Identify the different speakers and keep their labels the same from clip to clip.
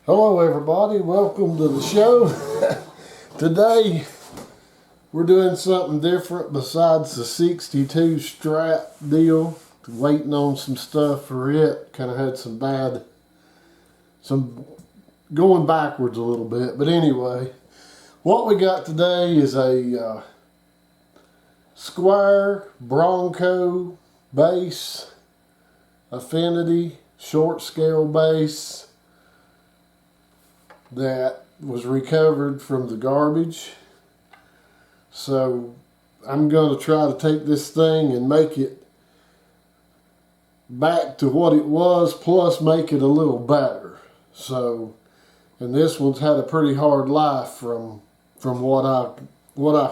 Speaker 1: Hello everybody, welcome to the show. Today we're doing something different besides the 62 strap deal. Waiting on some stuff for it. Kind of had some going backwards a little bit. But anyway, what we got today is a Squier Bronco bass, Affinity short scale bass that was recovered from the garbage. So I'm going to try to take this thing and make it back to what it was, plus make it a little better. So, and this one's had a pretty hard life from what I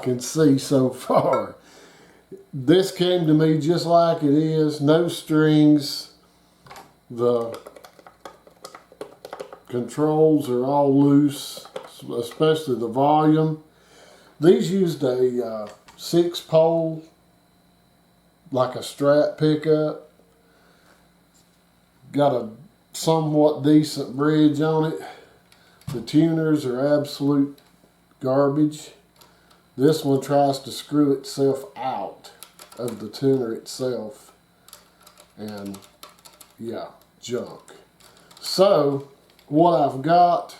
Speaker 1: can see so far. This came to me just like it is, no strings. The controls are all loose, especially the volume. These used a 6-pole, like a Strat pickup. Got a somewhat decent bridge on it. The tuners are absolute garbage. This one tries to screw itself out of the tuner itself. And yeah, junk. So what I've got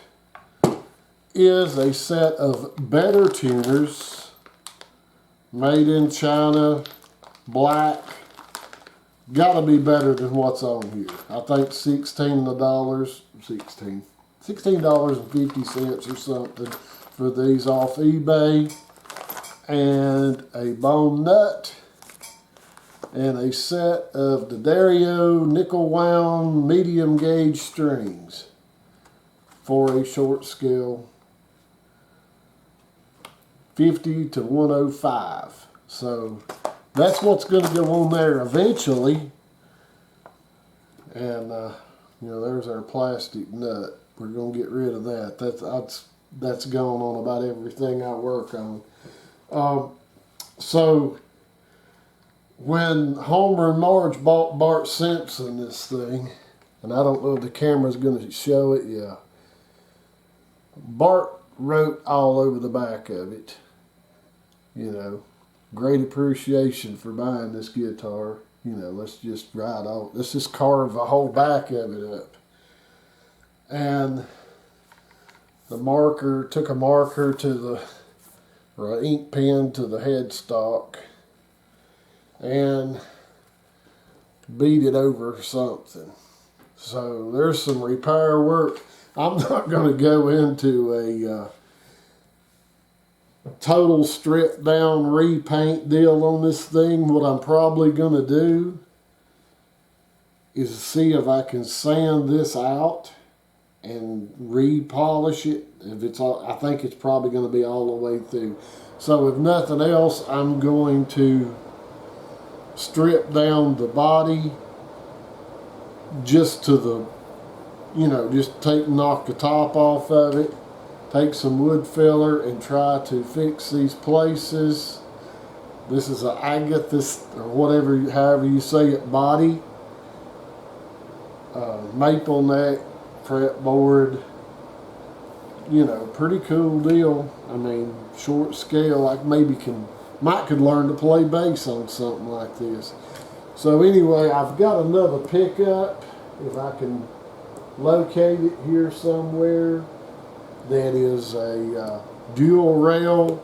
Speaker 1: is a set of better tuners, made in China, black. Gotta be better than what's on here. I think $16.50 or something for these off eBay, and a bone nut, and a set of the Dario nickel wound medium gauge strings for a short scale 50 to 105. So that's what's going to go on there eventually. And there's our plastic nut. We're going to get rid of that. That's gone on about everything I work on. So when Homer and Marge bought Bart Simpson this thing, and I don't know if the camera's going to show it, yeah. Bart wrote all over the back of it, great appreciation for buying this guitar. Let's just let's just carve the whole back of it up. And the marker, took a marker or an ink pen to the headstock and beat it over something. So there's some repair work. I'm not going to go into a total strip down repaint deal on this thing. What I'm probably going to do is see if I can sand this out and repolish it. I think it's probably going to be all the way through. So if nothing else, I'm going to strip down the body just to the, just knock the top off of it, take some wood filler and try to fix these places. This is an agathis, or however you say it, body. Maple neck, fretboard. Pretty cool deal. I mean, short scale. I might could learn to play bass on something like this. So anyway, I've got another pickup, if I can locate it here somewhere, that is a dual rail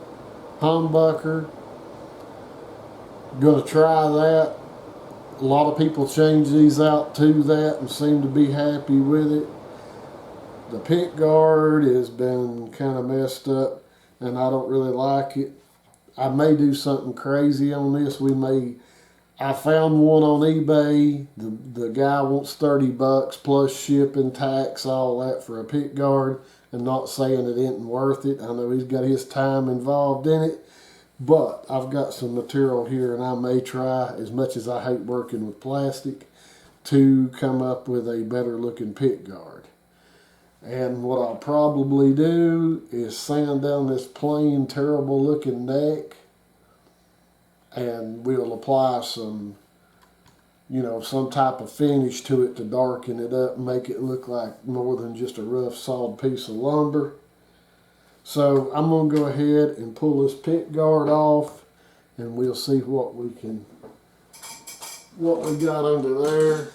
Speaker 1: humbucker. Gonna try that. A lot of people change these out to that and seem to be happy with it. The pick guard has been kind of messed up and I don't really like it. I may do something crazy on this. I found one on eBay. The guy wants $30 plus shipping, tax, all that for a pick guard. And not saying it isn't worth it. I know he's got his time involved in it. But I've got some material here and I may try, as much as I hate working with plastic, to come up with a better looking pick guard. And what I'll probably do is sand down this plain, terrible looking neck, and we'll apply some you know, some type of finish to it to darken it up and make it look like more than just a rough, solid piece of lumber. So I'm going to go ahead and pull this pick guard off, and we'll see what we got under there.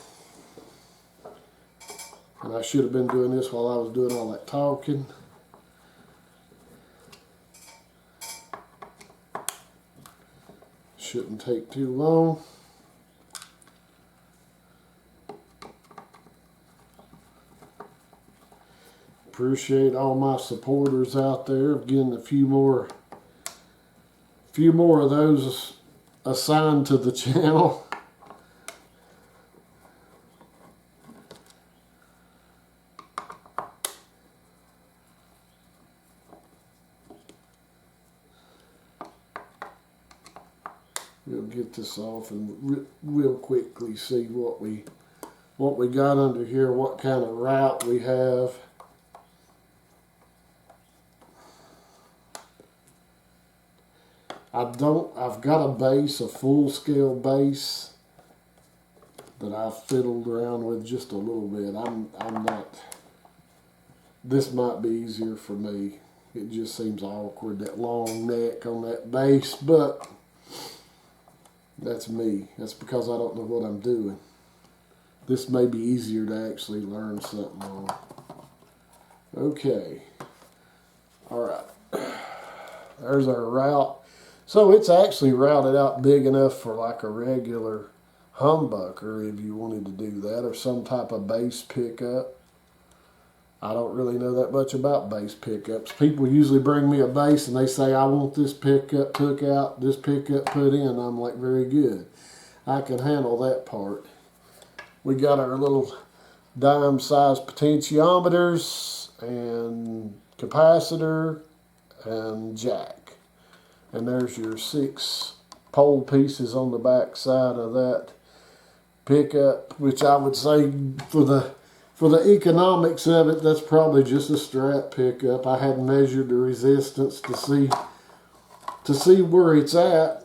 Speaker 1: And I should have been doing this while I was doing all that talking. Shouldn't take too long. Appreciate all my supporters out there. Getting a few more of those assigned to the channel. We'll get this off and we'll quickly see what we got under here, what kind of route we have. I've got a base, a full-scale base that I've fiddled around with just a little bit. I'm not, this might be easier for me. It just seems awkward, that long neck on that base, but that's me. That's because I don't know what I'm doing. This may be easier to actually learn something on. Okay. All right. There's our route. So it's actually routed out big enough for like a regular humbucker if you wanted to do that, or some type of bass pickup. I don't really know that much about bass pickups. People usually bring me a bass and they say, I want this pickup took out, this pickup put in. I'm like, very good. I can handle that part. We got our little dime-sized potentiometers and capacitor and jack. And there's your 6 pole pieces on the back side of that pickup, which I would say for the economics of it, that's probably just a strap pickup. I hadn't measured the resistance to see where it's at.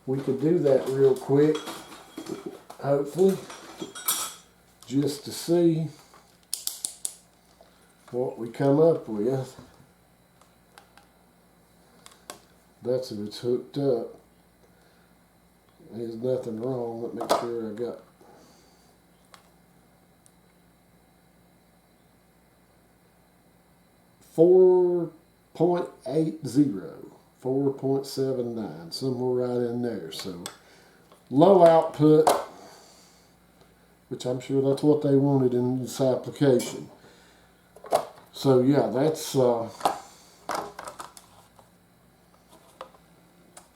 Speaker 1: We could do that real quick, hopefully, just to see what we come up with. That's if it's hooked up. There's nothing wrong. Let me make sure I got 4.80, 4.79, somewhere right in there. So low output, which I'm sure that's what they wanted in this application. So yeah, that's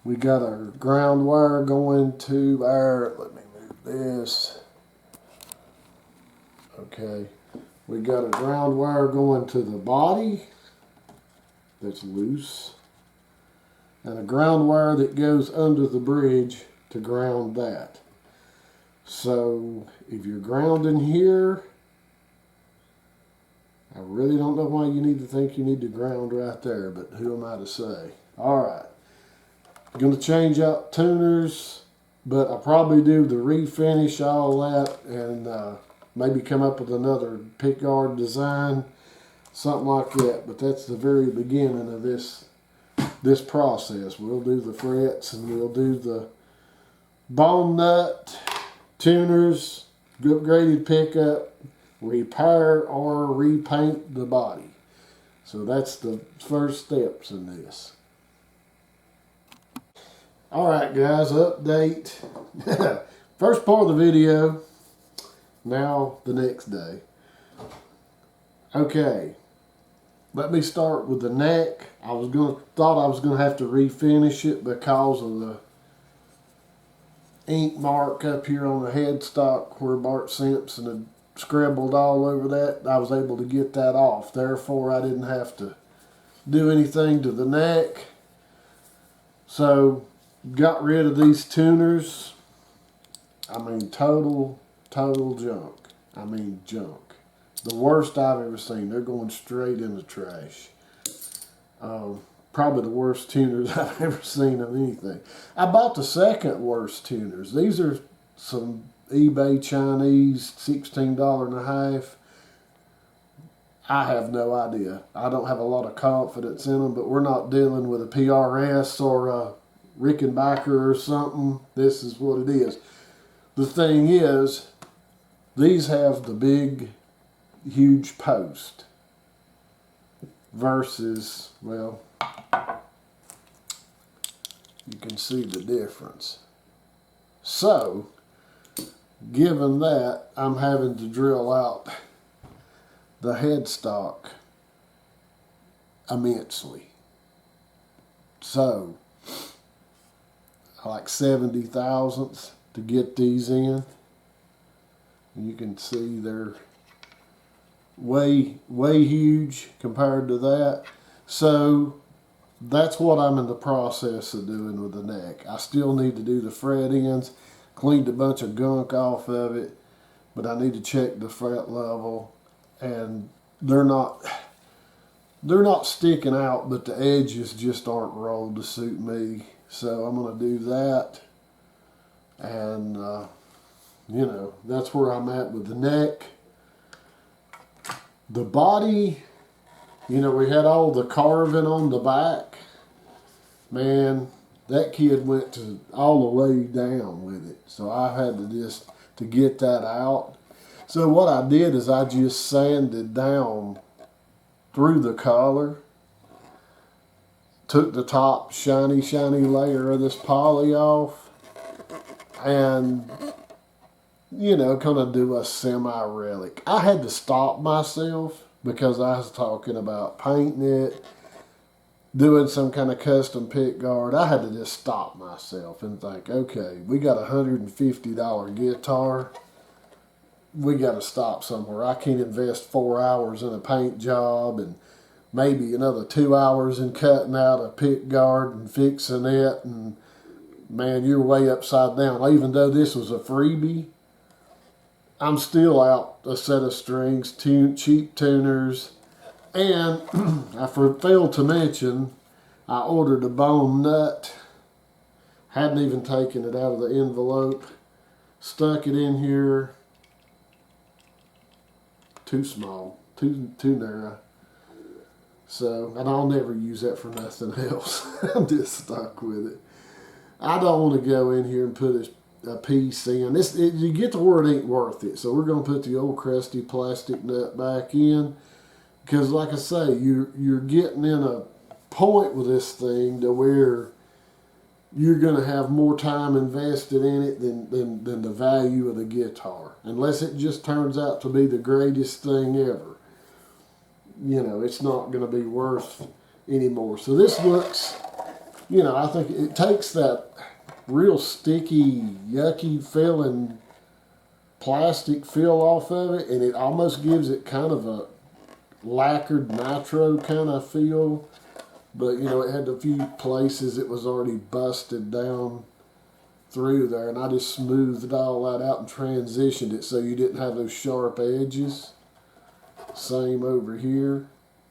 Speaker 1: we got our ground wire going to our, let me move this. Okay, we got a ground wire going to the body that's loose, and a ground wire that goes under the bridge to ground that. So if you're grounding here, I really don't know why you need to think you need to ground right there, but who am I to say? All right. I'm going to change out tuners, but I'll probably do the refinish, all that, and maybe come up with another pick guard design, something like that. But that's the very beginning of this process. We'll do the frets and we'll do the bone nut, tuners, upgraded pickup, repair or repaint the body. So that's the first steps in this. Alright guys, update. First part of the video, now the next day. Okay, let me start with the neck. Thought I was gonna have to refinish it because of the ink mark up here on the headstock where Bart Simpson had scribbled all over that. I was able to get that off. Therefore, I didn't have to do anything to the neck. So, got rid of these tuners. I mean, total junk. I mean, junk. The worst I've ever seen. They're going straight in the trash. probably the worst tuners I've ever seen of anything. I bought the second worst tuners. These are some eBay Chinese, $16 and a half. I have no idea. I don't have a lot of confidence in them, but we're not dealing with a PRS or a Rickenbacker or something. This is what it is. The thing is, these have the big, huge post versus, well, you can see the difference. So, given that, I'm having to drill out the headstock immensely. So, like 70 thousandths to get these in. And you can see they're way huge compared to that. So that's what I'm in the process of doing with the neck. I still need to do the fret ends, cleaned a bunch of gunk off of it, but I need to check the fret level, and they're not sticking out, but the edges just aren't rolled to suit me. So I'm going to do that, and you know, that's where I'm at with the neck. The body, you know, we had all the carving on the back. Man, that kid went to all the way down with it. So I had to get that out. So what I did is I just sanded down through the collar, took the top shiny layer of this poly off, and, you know, kind of do a semi-relic. I had to stop myself because I was talking about painting it, doing some kind of custom pick guard. I had to just stop myself and think, okay, we got a $150 guitar. We got to stop somewhere. I can't invest 4 hours in a paint job and maybe another 2 hours in cutting out a pick guard and fixing it. And man, you're way upside down. Even though this was a freebie, I'm still out a set of strings, cheap tuners, and I failed to mention I ordered a bone nut. Hadn't even taken it out of the envelope. Stuck it in here. Too small, too narrow. So, and I'll never use that for nothing else. I'm just stuck with it. I don't want to go in here and put a piece in. You get to where it ain't worth it. So we're going to put the old crusty plastic nut back in. Because like I say, you're getting in a point with this thing to where you're going to have more time invested in it than the value of the guitar. Unless it just turns out to be the greatest thing ever. You know, it's not going to be worth anymore. So this looks, you know, I think it takes that real sticky, yucky feeling plastic feel off of it, and it almost gives it kind of a lacquered nitro kind of feel. But, you know, it had a few places it was already busted down through there, and I just smoothed all that out and transitioned it so you didn't have those sharp edges. Same over here.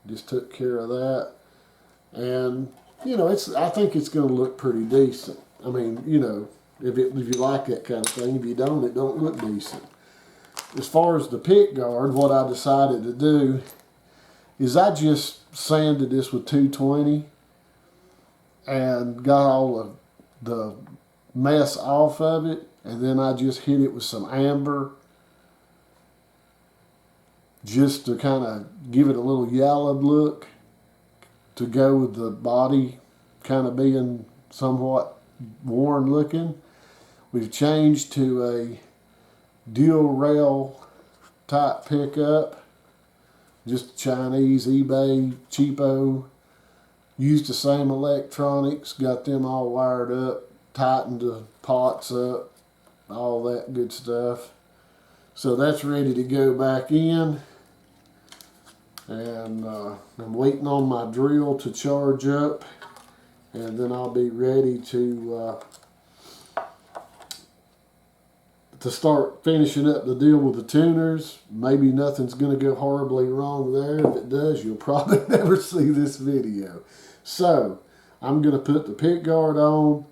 Speaker 1: Just took care of that. And, you know, I think it's going to look pretty decent. I mean, you know, if you like that kind of thing. If you don't, it don't look decent. As far as the pick guard, what I decided to do is I just sanded this with 220 and got all of the mess off of it, and then I just hit it with some amber just to kind of give it a little yellowed look to go with the body kind of being somewhat worn looking. We've changed to a dual rail type pickup, just Chinese, eBay, cheapo. Used the same electronics, got them all wired up, tightened the pots up, all that good stuff. So that's ready to go back in. And I'm waiting on my drill to charge up, and then I'll be ready to start finishing up the deal with the tuners. Maybe nothing's going to go horribly wrong there. If it does, you'll probably never see this video. So I'm going to put the pick guard on,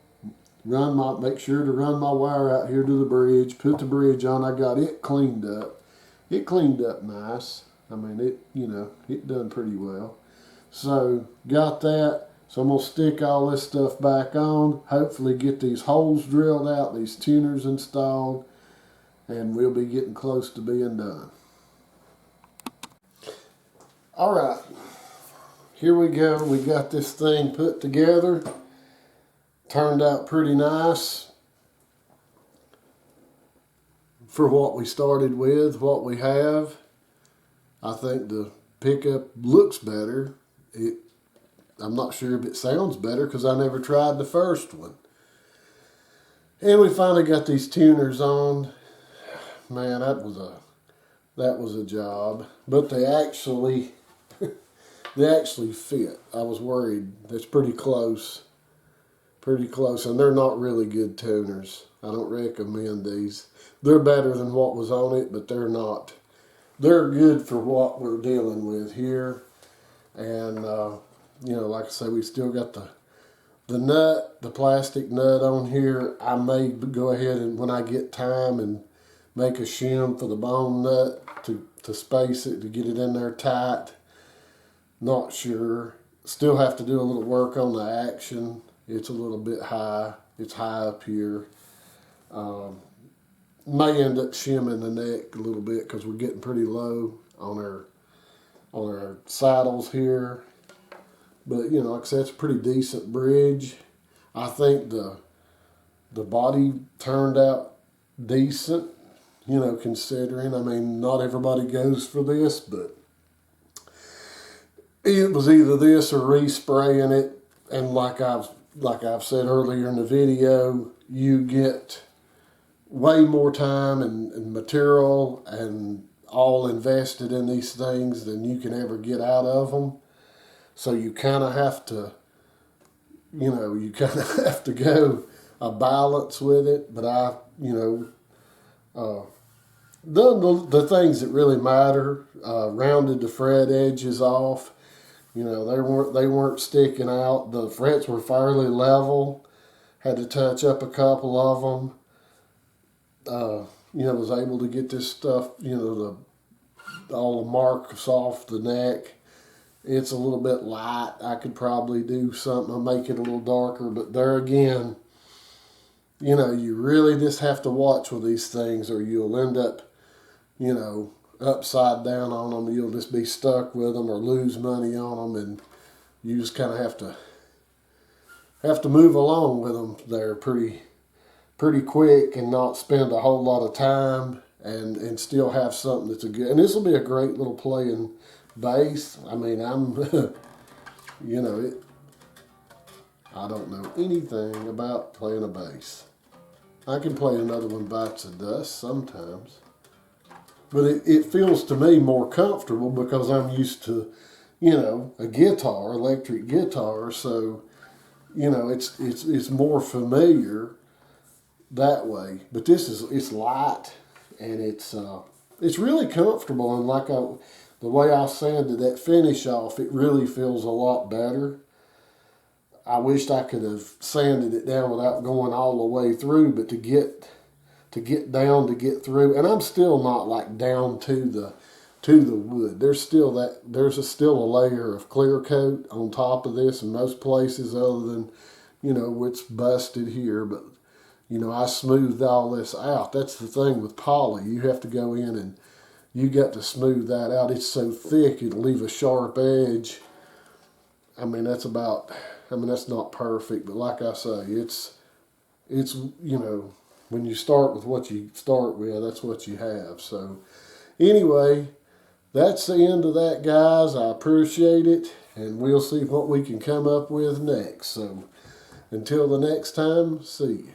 Speaker 1: make sure to run my wire out here to the bridge, put the bridge on. I got it cleaned up. It cleaned up nice. I mean, it done pretty well. So got that. So I'm going to stick all this stuff back on, hopefully get these holes drilled out, these tuners installed, and we'll be getting close to being done. All right, here we go. We got this thing put together. Turned out pretty nice for what we started with, what we have. I think the pickup looks better. I'm not sure if it sounds better because I never tried the first one. And we finally got these tuners on. Man, that was a job. But they actually fit. I was worried. That's pretty close. Pretty close, and they're not really good tuners. I don't recommend these. They're better than what was on it, but they're not. They're good for what we're dealing with here. And, like I say, we still got the nut, the plastic nut on here. I may go ahead and, when I get time, and make a shim for the bone nut to space it, to get it in there tight. Not sure. Still have to do a little work on the action. It's a little bit high. It's high up here. May end up shimming the neck a little bit because we're getting pretty low on our saddles here. But like I said, it's a pretty decent bridge. I think the body turned out decent, considering. I mean, not everybody goes for this, but it was either this or respraying it. And like I've said earlier in the video, you get way more time and material and all invested in these things than you can ever get out of them. So you kind of have to, go a balance with it. But I, done the things that really matter. Rounded the fret edges off. They weren't sticking out. The frets were fairly level. Had to touch up a couple of them. Was able to get this stuff, all the marks off the neck. It's a little bit light. I could probably do something to make it a little darker, but there again, you really just have to watch with these things or you'll end up, upside down on them. You'll just be stuck with them or lose money on them, and you just kind of have to move along with them there pretty quick and not spend a whole lot of time and still have something that's and this will be a great little playing bass. I mean, I'm I don't know anything about playing a bass. I can play another one bites the dust sometimes. But it feels to me more comfortable because I'm used to, a guitar, electric guitar. So, it's more familiar that way. But it's light and it's really comfortable. And the way I sanded that finish off, it really feels a lot better. I wished I could have sanded it down without going all the way through, but to get down to get through, and I'm still not like down to the wood. There's still a layer of clear coat on top of this in most places other than, what's busted here. But, I smoothed all this out. That's the thing with poly. You have to go in and you got to smooth that out. It's so thick, it'll leave a sharp edge. I mean, that's not perfect, but like I say, it's when you start with what you start with, that's what you have. So anyway, that's the end of that, guys. I appreciate it, and we'll see what we can come up with next. So until the next time, see you.